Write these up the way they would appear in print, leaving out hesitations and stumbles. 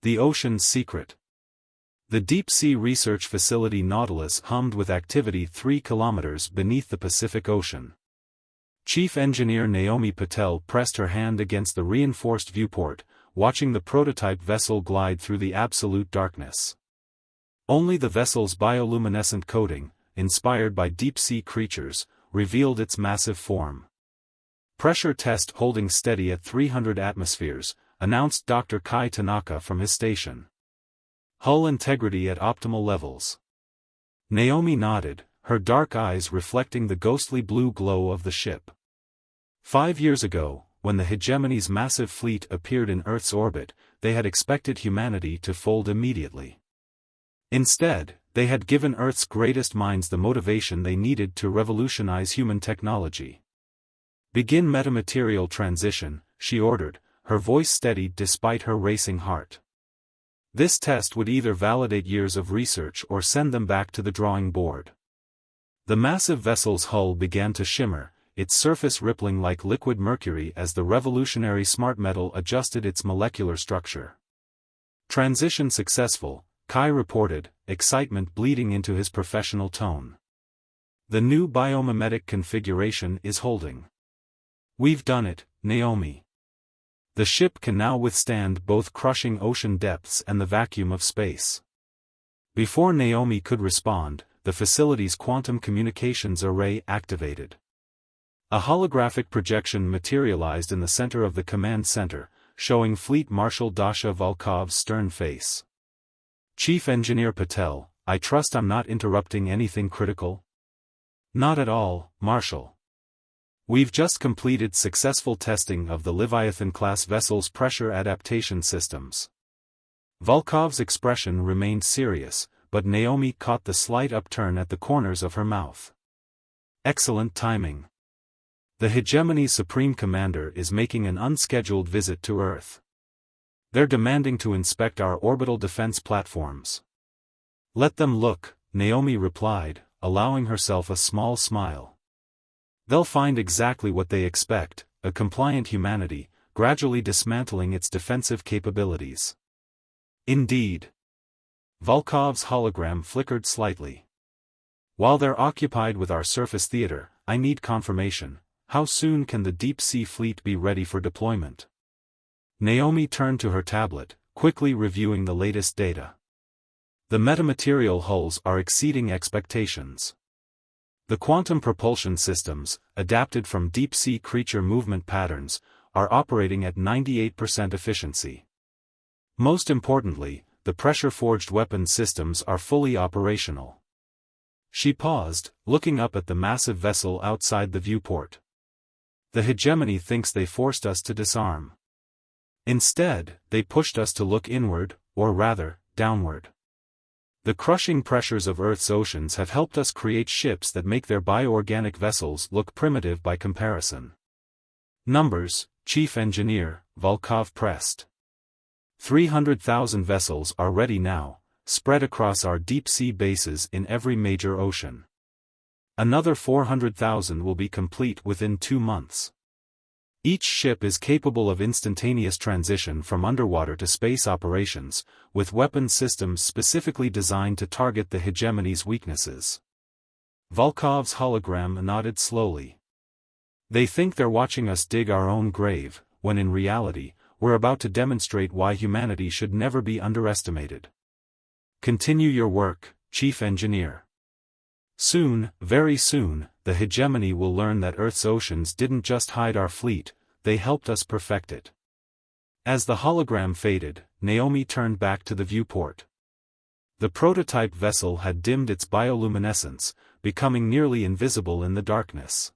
The Ocean's Secret. The deep-sea research facility Nautilus hummed with activity 3 kilometers beneath the Pacific Ocean. Chief Engineer Naomi Patel pressed her hand against the reinforced viewport, watching the prototype vessel glide through the absolute darkness. Only the vessel's bioluminescent coating, inspired by deep-sea creatures, revealed its massive form. Pressure test holding steady at 300 atmospheres, announced Dr. Kai Tanaka from his station. Hull integrity at optimal levels. Naomi nodded, her dark eyes reflecting the ghostly blue glow of the ship. 5 years ago, when the Hegemony's massive fleet appeared in Earth's orbit, they had expected humanity to fold immediately. Instead, they had given Earth's greatest minds the motivation they needed to revolutionize human technology. Begin metamaterial transition, she ordered, her voice steady despite her racing heart. This test would either validate years of research or send them back to the drawing board. The massive vessel's hull began to shimmer, its surface rippling like liquid mercury as the revolutionary smart metal adjusted its molecular structure. Transition successful, Kai reported, excitement bleeding into his professional tone. The new biomimetic configuration is holding. We've done it, Naomi. The ship can now withstand both crushing ocean depths and the vacuum of space. Before Naomi could respond, the facility's quantum communications array activated. A holographic projection materialized in the center of the command center, showing Fleet Marshal Dasha Volkov's stern face. Chief Engineer Patel, I trust I'm not interrupting anything critical? Not at all, Marshal. We've just completed successful testing of the Leviathan-class vessel's pressure adaptation systems. Volkov's expression remained serious, but Naomi caught the slight upturn at the corners of her mouth. Excellent timing. The Hegemony's Supreme Commander is making an unscheduled visit to Earth. They're demanding to inspect our orbital defense platforms. Let them look, Naomi replied, allowing herself a small smile. They'll find exactly what they expect, a compliant humanity, gradually dismantling its defensive capabilities. Indeed. Volkov's hologram flickered slightly. While they're occupied with our surface theater, I need confirmation. How soon can the deep-sea fleet be ready for deployment? Naomi turned to her tablet, quickly reviewing the latest data. The metamaterial hulls are exceeding expectations. The quantum propulsion systems, adapted from deep-sea creature movement patterns, are operating at 98% efficiency. Most importantly, the pressure-forged weapon systems are fully operational. She paused, looking up at the massive vessel outside the viewport. The Hegemony thinks they forced us to disarm. Instead, they pushed us to look inward, or rather, downward. The crushing pressures of Earth's oceans have helped us create ships that make their bioorganic vessels look primitive by comparison. Numbers, Chief Engineer, Volkov pressed. 300,000 vessels are ready now, spread across our deep-sea bases in every major ocean. Another 400,000 will be complete within 2 months. Each ship is capable of instantaneous transition from underwater to space operations, with weapon systems specifically designed to target the Hegemony's weaknesses. Volkov's hologram nodded slowly. They think they're watching us dig our own grave, when in reality, we're about to demonstrate why humanity should never be underestimated. Continue your work, Chief Engineer. Soon, very soon, the Hegemony will learn that Earth's oceans didn't just hide our fleet, they helped us perfect it. As the hologram faded, Naomi turned back to the viewport. The prototype vessel had dimmed its bioluminescence, becoming nearly invisible in the darkness.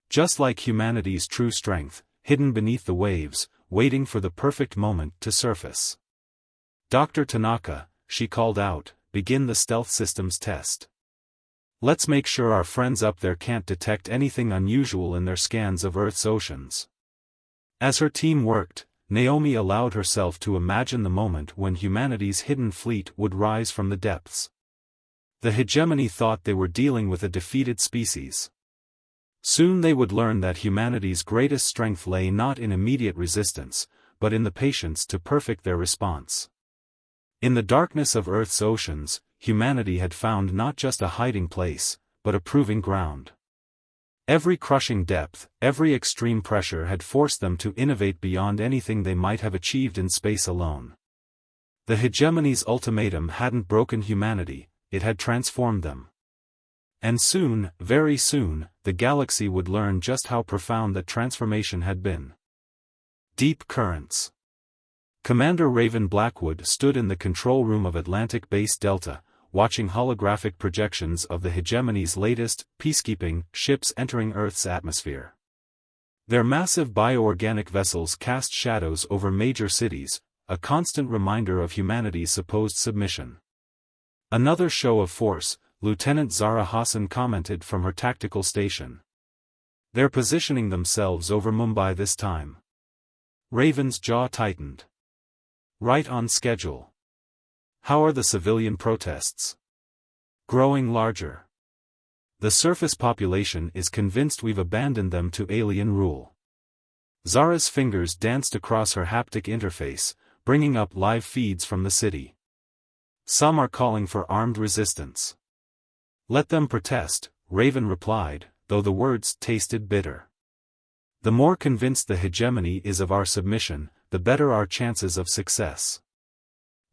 Just like humanity's true strength, hidden beneath the waves, waiting for the perfect moment to surface. Dr. Tanaka, she called out, begin the stealth systems test. Let's make sure our friends up there can't detect anything unusual in their scans of Earth's oceans. As her team worked, Naomi allowed herself to imagine the moment when humanity's hidden fleet would rise from the depths. The Hegemony thought they were dealing with a defeated species. Soon they would learn that humanity's greatest strength lay not in immediate resistance, but in the patience to perfect their response. In the darkness of Earth's oceans, humanity had found not just a hiding place, but a proving ground. Every crushing depth, every extreme pressure had forced them to innovate beyond anything they might have achieved in space alone. The hegemony's ultimatum hadn't broken humanity, it had transformed them. And soon, very soon, the galaxy would learn just how profound that transformation had been. Deep currents. Commander Raven Blackwood stood in the control room of Atlantic Base Delta, watching holographic projections of the hegemony's latest, peacekeeping, ships entering Earth's atmosphere. Their massive bioorganic vessels cast shadows over major cities, a constant reminder of humanity's supposed submission. "Another show of force," Lieutenant Zara Hassan commented from her tactical station. "They're positioning themselves over Mumbai this time." Raven's jaw tightened. "Right on schedule. How are the civilian protests?" "Growing larger. The surface population is convinced we've abandoned them to alien rule." Zara's fingers danced across her haptic interface, bringing up live feeds from the city. "Some are calling for armed resistance." "Let them protest," Raven replied, though the words tasted bitter. "The more convinced the hegemony is of our submission, the better our chances of success."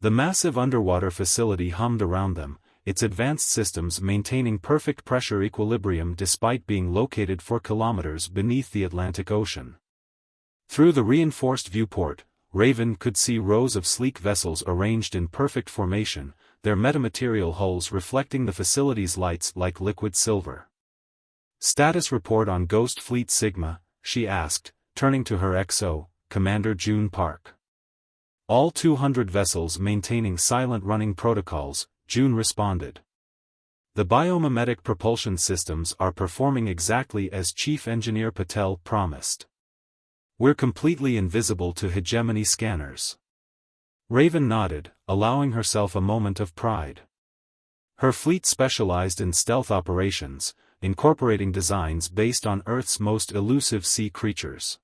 The massive underwater facility hummed around them, its advanced systems maintaining perfect pressure equilibrium despite being located 4 kilometers beneath the Atlantic Ocean. Through the reinforced viewport, Raven could see rows of sleek vessels arranged in perfect formation, their metamaterial hulls reflecting the facility's lights like liquid silver. "Status report on Ghost Fleet Sigma," she asked, turning to her XO, Commander June Park. "All 200 vessels maintaining silent running protocols," June responded. "The biomimetic propulsion systems are performing exactly as Chief Engineer Patel promised. We're completely invisible to hegemony scanners." Raven nodded, allowing herself a moment of pride. Her fleet specialized in stealth operations, incorporating designs based on Earth's most elusive sea creatures.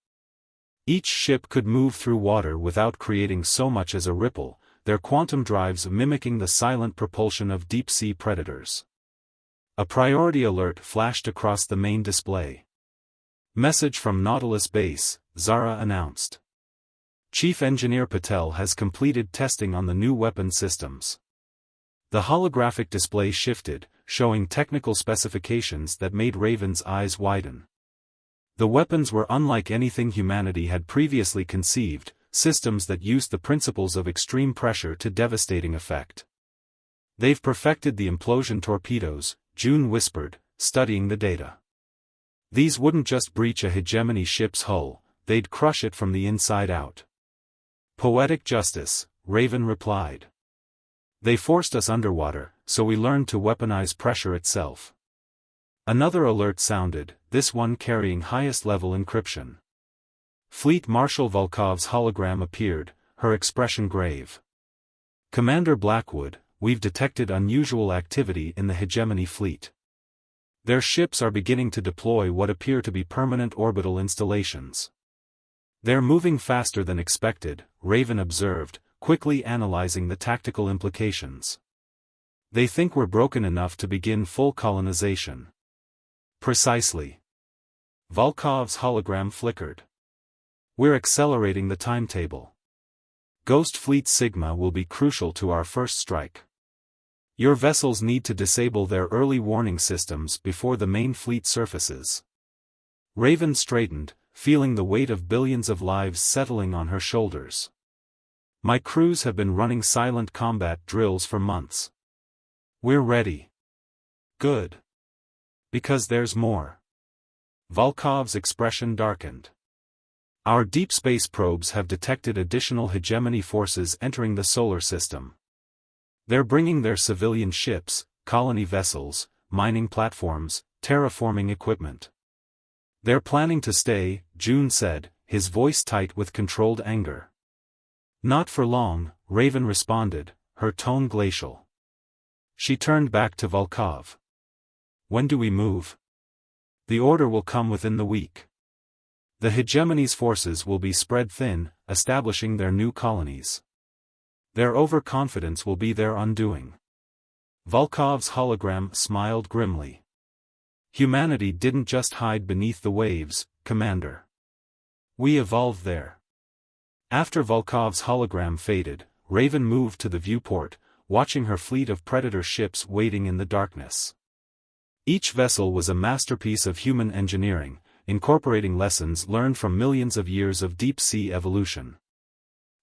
Each ship could move through water without creating so much as a ripple, their quantum drives mimicking the silent propulsion of deep-sea predators. A priority alert flashed across the main display. "Message from Nautilus Base," Zara announced. "Chief Engineer Patel has completed testing on the new weapon systems." The holographic display shifted, showing technical specifications that made Raven's eyes widen. The weapons were unlike anything humanity had previously conceived, systems that used the principles of extreme pressure to devastating effect. "They've perfected the implosion torpedoes," June whispered, studying the data. "These wouldn't just breach a hegemony ship's hull, they'd crush it from the inside out." "Poetic justice," Raven replied. "They forced us underwater, so we learned to weaponize pressure itself." Another alert sounded, this one carrying highest-level encryption. Fleet Marshal Volkov's hologram appeared, her expression grave. "Commander Blackwood, we've detected unusual activity in the hegemony fleet. Their ships are beginning to deploy what appear to be permanent orbital installations." "They're moving faster than expected," Raven observed, quickly analyzing the tactical implications. "They think we're broken enough to begin full colonization." "Precisely." Volkov's hologram flickered. "We're accelerating the timetable. Ghost Fleet Sigma will be crucial to our first strike. Your vessels need to disable their early warning systems before the main fleet surfaces." Raven straightened, feeling the weight of billions of lives settling on her shoulders. "My crews have been running silent combat drills for months. We're ready." "Good. Because there's more." Volkov's expression darkened. "Our deep space probes have detected additional hegemony forces entering the solar system. They're bringing their civilian ships, colony vessels, mining platforms, terraforming equipment. They're planning to stay," June said, his voice tight with controlled anger. "Not for long," Raven responded, her tone glacial. She turned back to Volkov. "When do we move?" "The order will come within the week. The hegemony's forces will be spread thin, establishing their new colonies. Their overconfidence will be their undoing. Volkov's hologram smiled grimly. Humanity didn't just hide beneath the waves, Commander. We evolved there. After Volkov's hologram faded, Raven moved to the viewport, watching her fleet of Predator ships waiting in the darkness. Each vessel was a masterpiece of human engineering, incorporating lessons learned from millions of years of deep-sea evolution.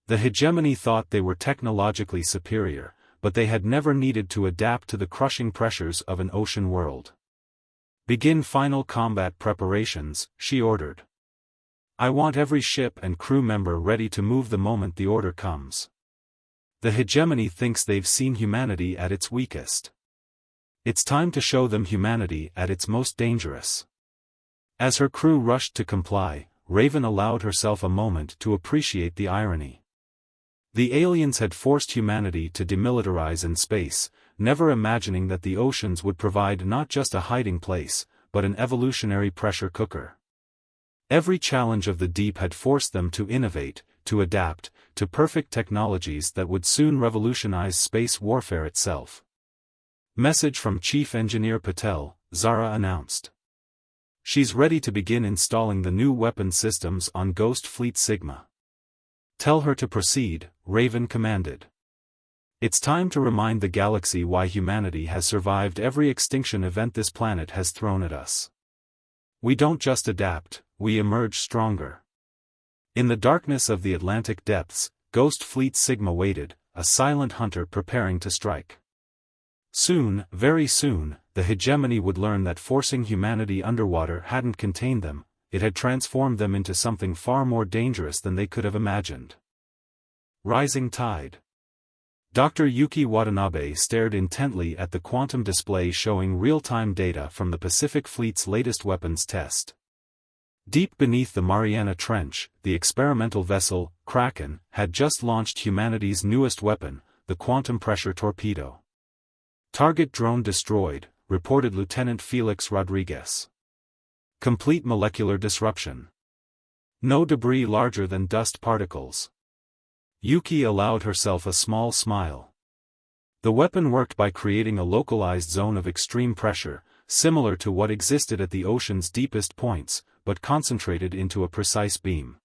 The hegemony thought they were technologically superior, but they had never needed to adapt to the crushing pressures of an ocean world. Begin final combat preparations, she ordered. I want every ship and crew member ready to move the moment the order comes. The hegemony thinks they've seen humanity at its weakest. It's time to show them humanity at its most dangerous. As her crew rushed to comply, Raven allowed herself a moment to appreciate the irony. The aliens had forced humanity to demilitarize in space, never imagining that the oceans would provide not just a hiding place, but an evolutionary pressure cooker. Every challenge of the deep had forced them to innovate, to adapt, to perfect technologies that would soon revolutionize space warfare itself. Message from Chief Engineer Patel, Zara announced. She's ready to begin installing the new weapon systems on Ghost Fleet Sigma. Tell her to proceed, Raven commanded. It's time to remind the galaxy why humanity has survived every extinction event this planet has thrown at us. We don't just adapt, we emerge stronger. In the darkness of the Atlantic depths, Ghost Fleet Sigma waited, a silent hunter preparing to strike. Soon, very soon, the hegemony would learn that forcing humanity underwater hadn't contained them, it had transformed them into something far more dangerous than they could have imagined. Rising tide. Dr. Yuki Watanabe stared intently at the quantum display showing real-time data from the Pacific Fleet's latest weapons test. Deep beneath the Mariana Trench, the experimental vessel, Kraken, had just launched humanity's newest weapon, the quantum pressure torpedo. Target drone destroyed, reported Lieutenant Felix Rodriguez. Complete molecular disruption. No debris larger than dust particles. Yuki allowed herself a small smile. The weapon worked by creating a localized zone of extreme pressure, similar to what existed at the ocean's deepest points, but concentrated into a precise beam.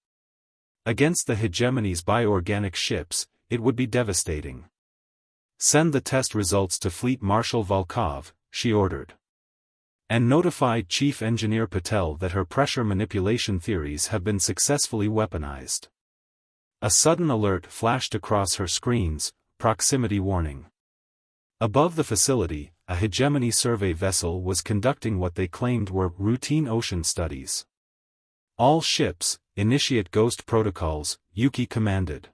Against the hegemony's bioorganic ships, it would be devastating. Send the test results to Fleet Marshal Volkov, she ordered. And notify Chief Engineer Patel that her pressure manipulation theories have been successfully weaponized. A sudden alert flashed across her screens, proximity warning. Above the facility, a hegemony survey vessel was conducting what they claimed were routine ocean studies. All ships, initiate ghost protocols, Yuki commanded.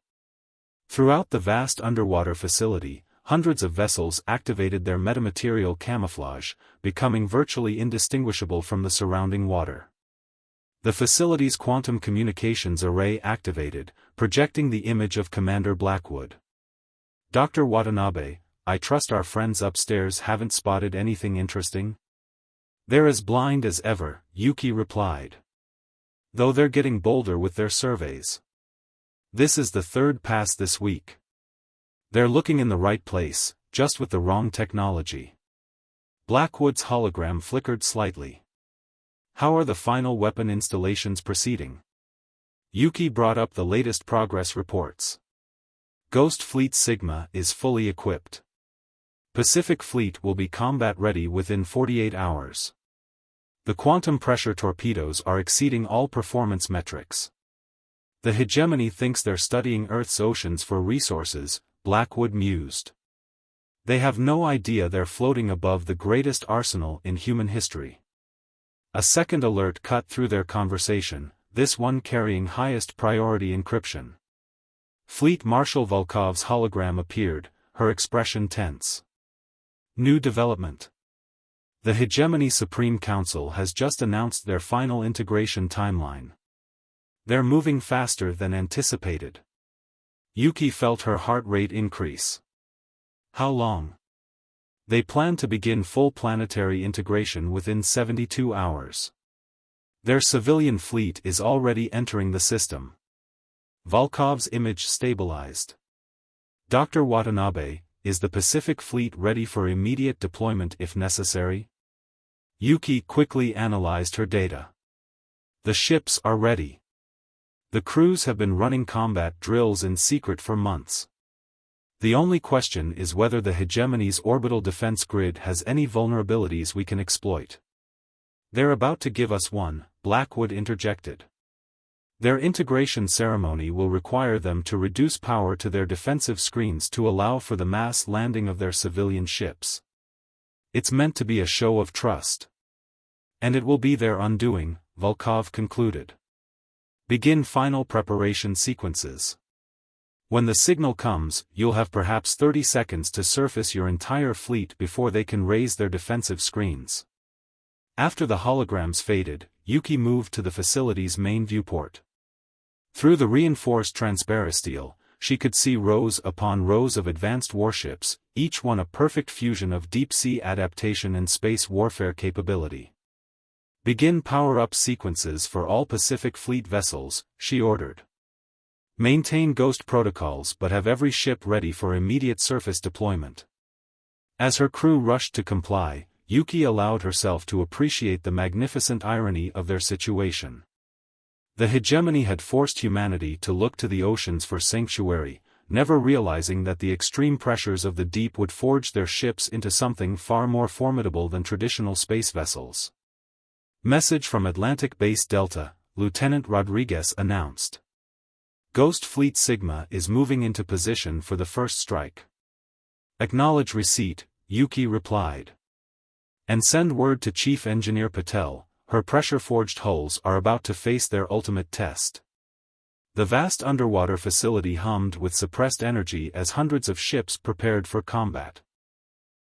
Throughout the vast underwater facility, hundreds of vessels activated their metamaterial camouflage, becoming virtually indistinguishable from the surrounding water. The facility's quantum communications array activated, projecting the image of Commander Blackwood. Dr. Watanabe, I trust our friends upstairs haven't spotted anything interesting? They're as blind as ever, Yuki replied. Though they're getting bolder with their surveys. This is the third pass this week. They're looking in the right place, just with the wrong technology. Blackwood's hologram flickered slightly. How are the final weapon installations proceeding? Yuki brought up the latest progress reports. Ghost Fleet Sigma is fully equipped. Pacific Fleet will be combat ready within 48 hours. The quantum pressure torpedoes are exceeding all performance metrics. The hegemony thinks they're studying Earth's oceans for resources, Blackwood mused. They have no idea they're floating above the greatest arsenal in human history. A second alert cut through their conversation, this one carrying highest priority encryption. Fleet Marshal Volkov's hologram appeared, her expression tense. New development. The Hegemony Supreme Council has just announced their final integration timeline. They're moving faster than anticipated. Yuki felt her heart rate increase. How long? They plan to begin full planetary integration within 72 hours. Their civilian fleet is already entering the system. Volkov's image stabilized. Dr. Watanabe, is the Pacific Fleet ready for immediate deployment if necessary? Yuki quickly analyzed her data. The ships are ready. The crews have been running combat drills in secret for months. The only question is whether the hegemony's orbital defense grid has any vulnerabilities we can exploit. They're about to give us one, Blackwood interjected. Their integration ceremony will require them to reduce power to their defensive screens to allow for the mass landing of their civilian ships. It's meant to be a show of trust. And it will be their undoing, Volkov concluded. Begin final preparation sequences. When the signal comes, you'll have perhaps 30 seconds to surface your entire fleet before they can raise their defensive screens. After the holograms faded, Yuki moved to the facility's main viewport. Through the reinforced transparisteel, she could see rows upon rows of advanced warships, each one a perfect fusion of deep-sea adaptation and space warfare capability. Begin power-up sequences for all Pacific Fleet vessels, she ordered. Maintain ghost protocols but have every ship ready for immediate surface deployment. As her crew rushed to comply, Yuki allowed herself to appreciate the magnificent irony of their situation. The hegemony had forced humanity to look to the oceans for sanctuary, never realizing that the extreme pressures of the deep would forge their ships into something far more formidable than traditional space vessels. Message from Atlantic Base Delta, Lieutenant Rodriguez announced. Ghost Fleet Sigma is moving into position for the first strike. Acknowledge receipt, Yuki replied. And send word to Chief Engineer Patel, her pressure-forged hulls are about to face their ultimate test. The vast underwater facility hummed with suppressed energy as hundreds of ships prepared for combat.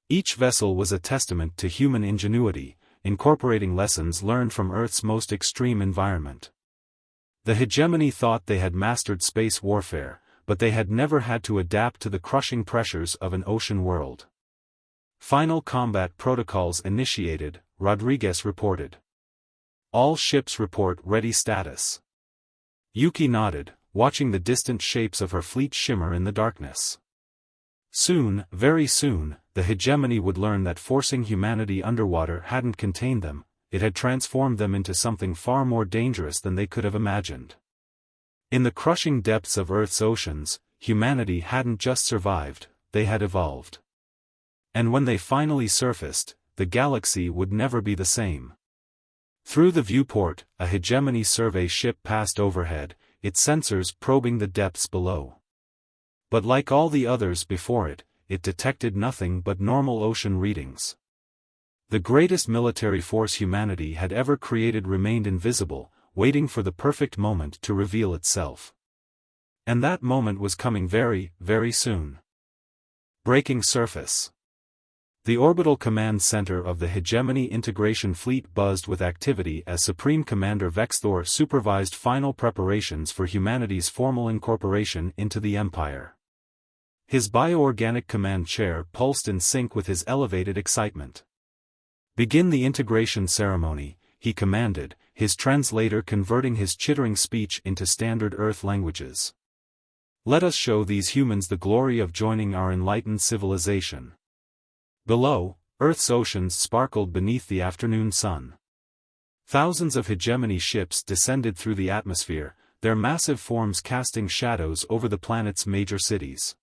Each vessel was a testament to human ingenuity, incorporating lessons learned from Earth's most extreme environment. The hegemony thought they had mastered space warfare, but they had never had to adapt to the crushing pressures of an ocean world. Final combat protocols initiated, Rodriguez reported. All ships report ready status. Yuki nodded, watching the distant shapes of her fleet shimmer in the darkness. Soon, very soon, the hegemony would learn that forcing humanity underwater hadn't contained them, it had transformed them into something far more dangerous than they could have imagined. In the crushing depths of Earth's oceans, humanity hadn't just survived, they had evolved. And when they finally surfaced, the galaxy would never be the same. Through the viewport, a hegemony survey ship passed overhead, its sensors probing the depths below. But like all the others before it, it detected nothing but normal ocean readings. The greatest military force humanity had ever created remained invisible, waiting for the perfect moment to reveal itself. And that moment was coming very, very soon. Breaking surface. The orbital command center of the hegemony integration fleet buzzed with activity as Supreme Commander Vexthor supervised final preparations for humanity's formal incorporation into the Empire. His bioorganic command chair pulsed in sync with his elevated excitement. Begin the integration ceremony, he commanded, his translator converting his chittering speech into standard Earth languages. Let us show these humans the glory of joining our enlightened civilization. Below, Earth's oceans sparkled beneath the afternoon sun. Thousands of hegemony ships descended through the atmosphere, their massive forms casting shadows over the planet's major cities.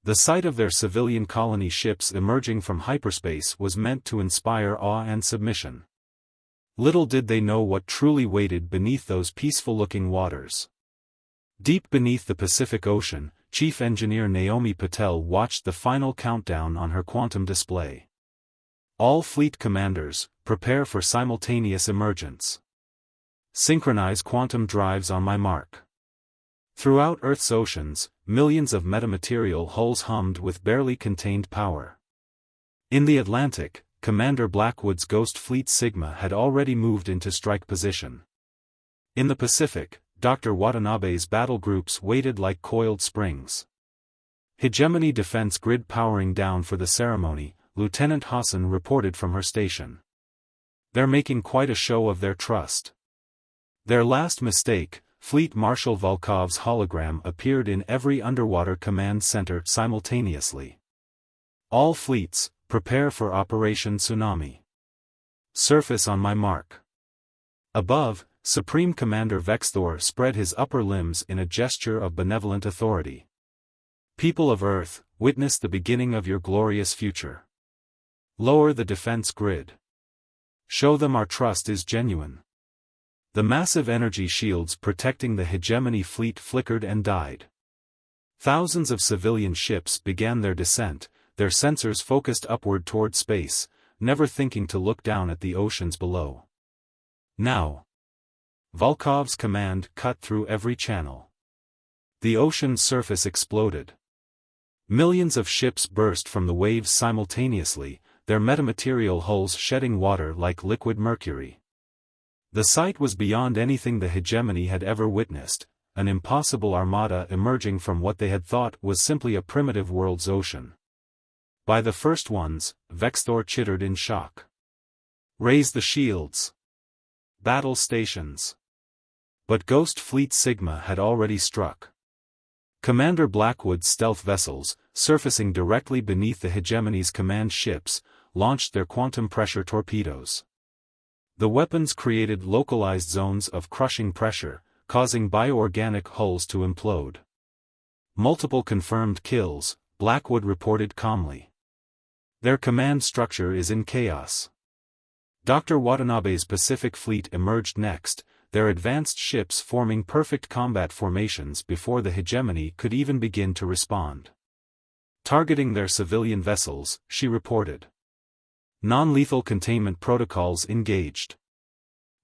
The sight of their civilian colony ships emerging from hyperspace was meant to inspire awe and submission. Little did they know what truly waited beneath those peaceful-looking waters. Deep beneath the Pacific Ocean, Chief Engineer Naomi Patel watched the final countdown on her quantum display. All fleet commanders, prepare for simultaneous emergence. Synchronize quantum drives on my mark. Throughout Earth's oceans, millions of metamaterial hulls hummed with barely contained power. In the Atlantic, Commander Blackwood's Ghost Fleet Sigma had already moved into strike position. In the Pacific, Dr. Watanabe's battle groups waited like coiled springs. Hegemony defense grid powering down for the ceremony, Lieutenant Hassan reported from her station. They're making quite a show of their trust. Their last mistake, Fleet Marshal Volkov's hologram appeared in every underwater command center simultaneously. All fleets, prepare for Operation Tsunami. Surface on my mark. Above, Supreme Commander Vexthor spread his upper limbs in a gesture of benevolent authority. People of Earth, witness the beginning of your glorious future. Lower the defense grid. Show them our trust is genuine. The massive energy shields protecting the hegemony fleet flickered and died. Thousands of civilian ships began their descent, their sensors focused upward toward space, never thinking to look down at the oceans below. Now. Volkov's command cut through every channel. The ocean's surface exploded. Millions of ships burst from the waves simultaneously, their metamaterial hulls shedding water like liquid mercury. The sight was beyond anything the hegemony had ever witnessed, an impossible armada emerging from what they had thought was simply a primitive world's ocean. By the first ones, Vexthor chittered in shock. Raise the shields. Battle stations. But Ghost Fleet Sigma had already struck. Commander Blackwood's stealth vessels, surfacing directly beneath the hegemony's command ships, launched their quantum pressure torpedoes. The weapons created localized zones of crushing pressure, causing bioorganic hulls to implode. Multiple confirmed kills, Blackwood reported calmly. Their command structure is in chaos. Dr. Watanabe's Pacific Fleet emerged next, their advanced ships forming perfect combat formations before the hegemony could even begin to respond. Targeting their civilian vessels, she reported. Non-lethal containment protocols engaged.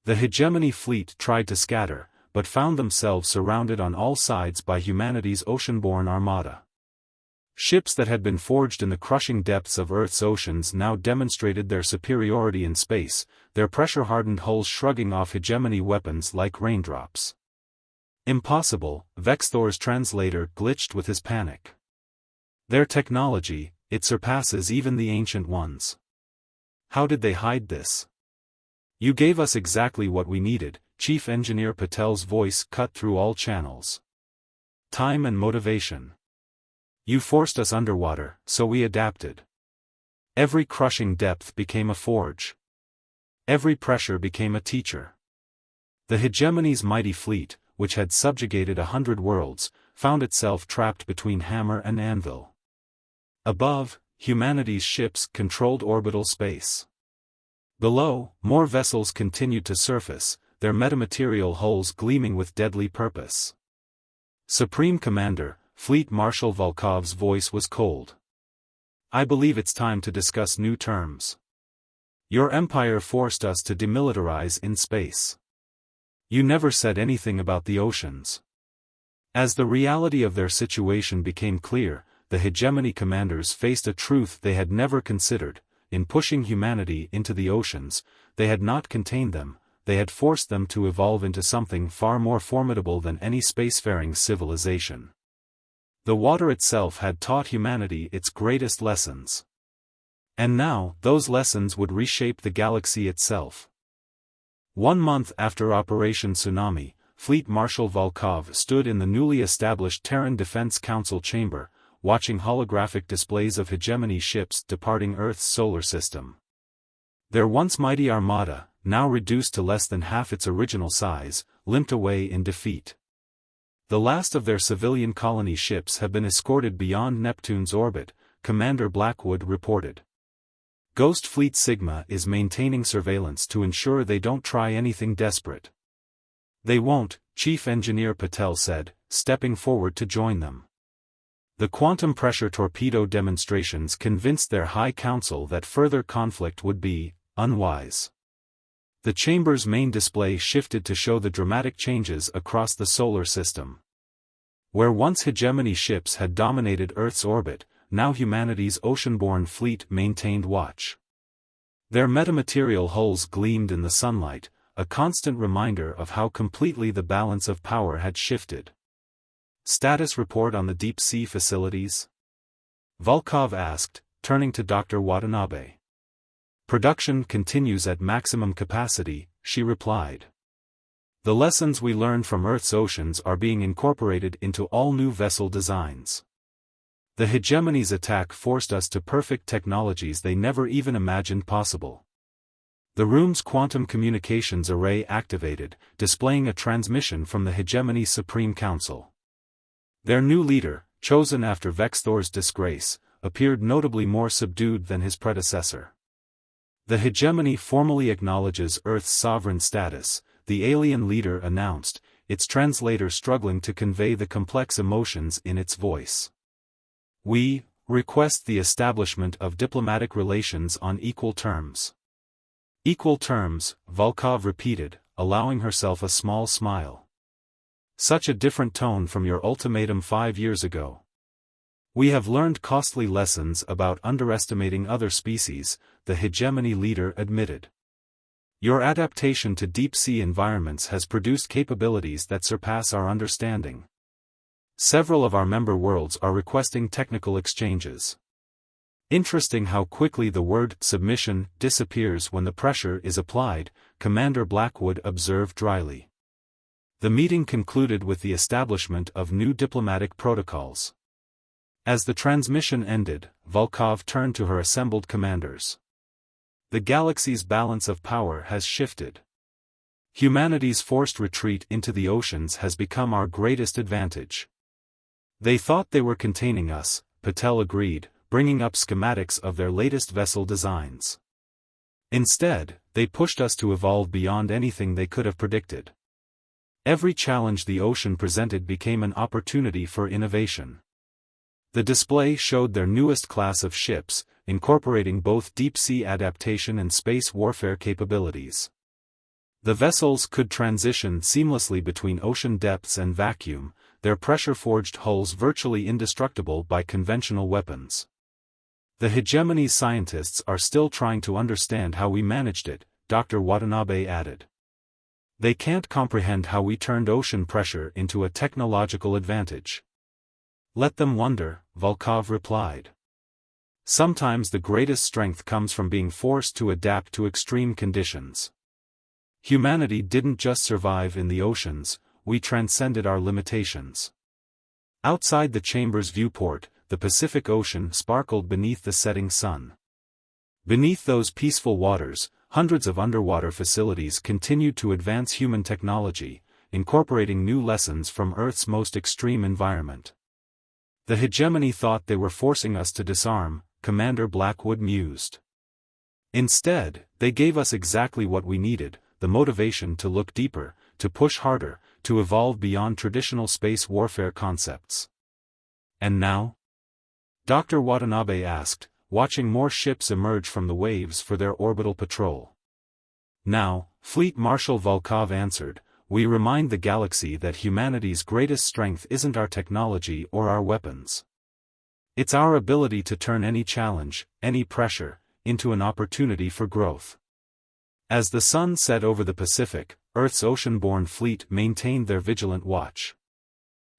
The hegemony fleet tried to scatter, but found themselves surrounded on all sides by humanity's ocean-borne armada. Ships that had been forged in the crushing depths of Earth's oceans now demonstrated their superiority in space, their pressure-hardened hulls shrugging off hegemony weapons like raindrops. Impossible, Vexthor's translator glitched with his panic. Their technology, it surpasses even the ancient ones. How did they hide this? You gave us exactly what we needed, Chief Engineer Patel's voice cut through all channels. Time and motivation. You forced us underwater, so we adapted. Every crushing depth became a forge. Every pressure became a teacher. The hegemony's mighty fleet, which had subjugated 100 worlds, found itself trapped between hammer and anvil. Above, humanity's ships controlled orbital space. Below, more vessels continued to surface, their metamaterial hulls gleaming with deadly purpose. Supreme Commander, Fleet Marshal Volkov's voice was cold. I believe it's time to discuss new terms. Your empire forced us to demilitarize in space. You never said anything about the oceans. As the reality of their situation became clear, the hegemony commanders faced a truth they had never considered. In pushing humanity into the oceans, they had not contained them, they had forced them to evolve into something far more formidable than any spacefaring civilization. The water itself had taught humanity its greatest lessons. And now, those lessons would reshape the galaxy itself. 1 month after Operation Tsunami, Fleet Marshal Volkov stood in the newly established Terran Defense Council chamber, watching holographic displays of hegemony ships departing Earth's solar system. Their once mighty armada, now reduced to less than half its original size, limped away in defeat. The last of their civilian colony ships have been escorted beyond Neptune's orbit, Commander Blackwood reported. Ghost Fleet Sigma is maintaining surveillance to ensure they don't try anything desperate. They won't, Chief Engineer Patel said, stepping forward to join them. The quantum pressure torpedo demonstrations convinced their High Council that further conflict would be unwise. The chamber's main display shifted to show the dramatic changes across the solar system. Where once hegemony ships had dominated Earth's orbit, now humanity's ocean-borne fleet maintained watch. Their metamaterial hulls gleamed in the sunlight, a constant reminder of how completely the balance of power had shifted. Status report on the deep-sea facilities? Volkov asked, turning to Dr. Watanabe. Production continues at maximum capacity, she replied. The lessons we learned from Earth's oceans are being incorporated into all new vessel designs. The hegemony's attack forced us to perfect technologies they never even imagined possible. The room's quantum communications array activated, displaying a transmission from the hegemony's Supreme Council. Their new leader, chosen after Vexthor's disgrace, appeared notably more subdued than his predecessor. The hegemony formally acknowledges Earth's sovereign status, the alien leader announced, its translator struggling to convey the complex emotions in its voice. We request the establishment of diplomatic relations on equal terms. Equal terms, Volkov repeated, allowing herself a small smile. Such a different tone from your ultimatum 5 years ago. We have learned costly lessons about underestimating other species, the hegemony leader admitted. Your adaptation to deep-sea environments has produced capabilities that surpass our understanding. Several of our member worlds are requesting technical exchanges. Interesting how quickly the word submission disappears when the pressure is applied, Commander Blackwood observed dryly. The meeting concluded with the establishment of new diplomatic protocols. As the transmission ended, Volkov turned to her assembled commanders. The galaxy's balance of power has shifted. Humanity's forced retreat into the oceans has become our greatest advantage. They thought they were containing us, Patel agreed, bringing up schematics of their latest vessel designs. Instead, they pushed us to evolve beyond anything they could have predicted. Every challenge the ocean presented became an opportunity for innovation. The display showed their newest class of ships, incorporating both deep-sea adaptation and space warfare capabilities. The vessels could transition seamlessly between ocean depths and vacuum, their pressure-forged hulls virtually indestructible by conventional weapons. The hegemony's scientists are still trying to understand how we managed it, Dr. Watanabe added. They can't comprehend how we turned ocean pressure into a technological advantage. Let them wonder, Volkov replied. Sometimes the greatest strength comes from being forced to adapt to extreme conditions. Humanity didn't just survive in the oceans, we transcended our limitations. Outside the chamber's viewport, the Pacific Ocean sparkled beneath the setting sun. Beneath those peaceful waters, hundreds of underwater facilities continued to advance human technology, incorporating new lessons from Earth's most extreme environment. The hegemony thought they were forcing us to disarm, Commander Blackwood mused. Instead, they gave us exactly what we needed, the motivation to look deeper, to push harder, to evolve beyond traditional space warfare concepts. And now? Dr. Watanabe asked, watching more ships emerge from the waves for their orbital patrol. Now, Fleet Marshal Volkov answered, we remind the galaxy that humanity's greatest strength isn't our technology or our weapons. It's our ability to turn any challenge, any pressure, into an opportunity for growth. As the sun set over the Pacific, Earth's ocean-borne fleet maintained their vigilant watch.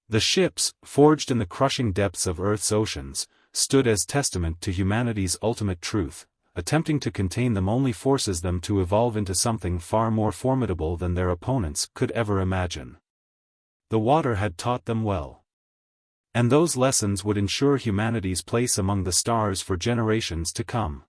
The ships, forged in the crushing depths of Earth's oceans, stood as testament to humanity's ultimate truth. Attempting to contain them only forces them to evolve into something far more formidable than their opponents could ever imagine. The water had taught them well. And those lessons would ensure humanity's place among the stars for generations to come.